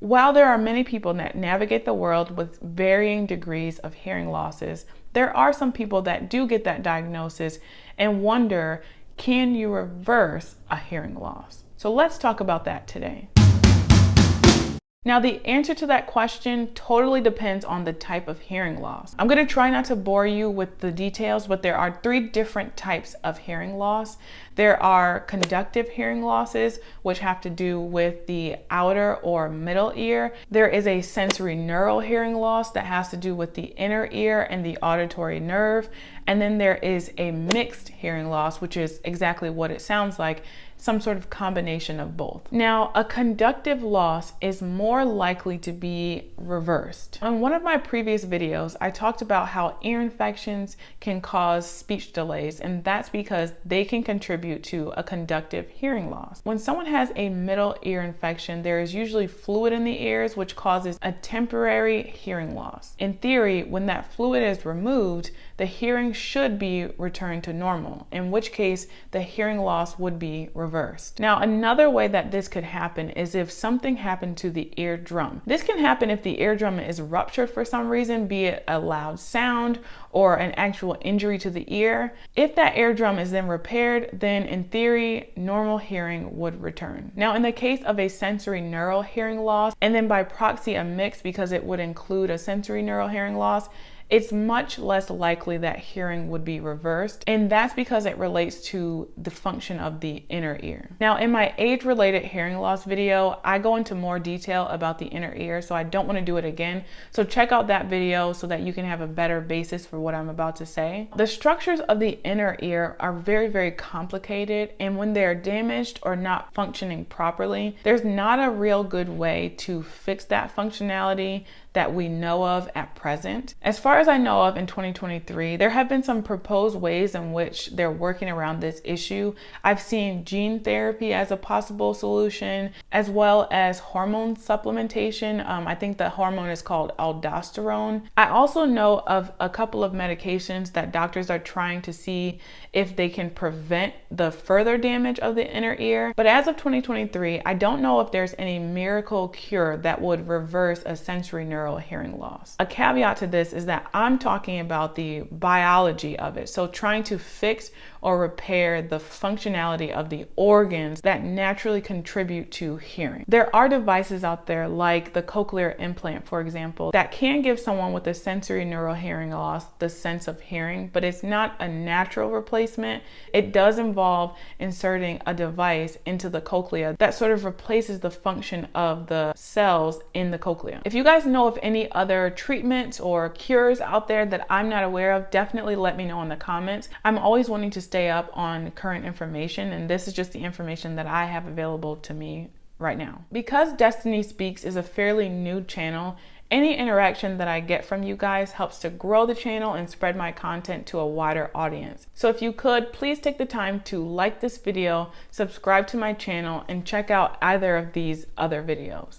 While there are many people that navigate the world with varying degrees of hearing losses, there are some people that do get that diagnosis and wonder, can you reverse a hearing loss? So let's talk about that today. Now, the answer to that question totally depends on the type of hearing loss. I'm going to try not to bore you with the details, but there are 3 different types of hearing loss. There are conductive hearing losses, which have to do with the outer or middle ear. There is a sensory neural hearing loss that has to do with the inner ear and the auditory nerve. And then there is a mixed hearing loss, which is exactly what it sounds like, some sort of combination of both. Now, a conductive loss is more likely to be reversed. On one of my previous videos, I talked about how ear infections can cause speech delays, and that's because they can contribute to a conductive hearing loss. When someone has a middle ear infection, there is usually fluid in the ears, which causes a temporary hearing loss. In theory, when that fluid is removed, the hearing should be returned to normal, in which case the hearing loss would be reversed. Now, another way that this could happen is if something happened to the eardrum. This can happen if the eardrum is ruptured for some reason, be it a loud sound or an actual injury to the ear. If that eardrum is then repaired, then in theory, normal hearing would return. Now, in the case of a sensory neural hearing loss, and then by proxy a mix because it would include a sensory neural hearing loss, it's much less likely that hearing would be reversed, and that's because it relates to the function of the inner ear. Now, in my age-related hearing loss video, I go into more detail about the inner ear, so I don't want to do it again. So check out that video so that you can have a better basis for what I'm about to say. The structures of the inner ear are very, very complicated, and when they're damaged or not functioning properly, there's not a real good way to fix that functionality that we know of at present. As far as I know of in 2023, there have been some proposed ways in which they're working around this issue. I've seen gene therapy as a possible solution, as well as hormone supplementation. I think the hormone is called aldosterone. I also know of a couple of medications that doctors are trying to see if they can prevent the further damage of the inner ear. But as of 2023, I don't know if there's any miracle cure that would reverse a sensory neural hearing loss. A caveat to this is that I'm talking about the biology of it. So trying to fix or repair the functionality of the organs that naturally contribute to hearing. There are devices out there like the cochlear implant, for example, that can give someone with a sensory neural hearing loss the sense of hearing, but it's not a natural replacement. It does involve inserting a device into the cochlea that sort of replaces the function of the cells in the cochlea. If you guys know of any other treatments or cures out there that I'm not aware of, definitely let me know in the comments. I'm always wanting to stay up on current information, and this is just the information that I have available to me right now. Because Destiny Speaks is a fairly new channel, any interaction that I get from you guys helps to grow the channel and spread my content to a wider audience. So if you could, please take the time to like this video, subscribe to my channel, and check out either of these other videos.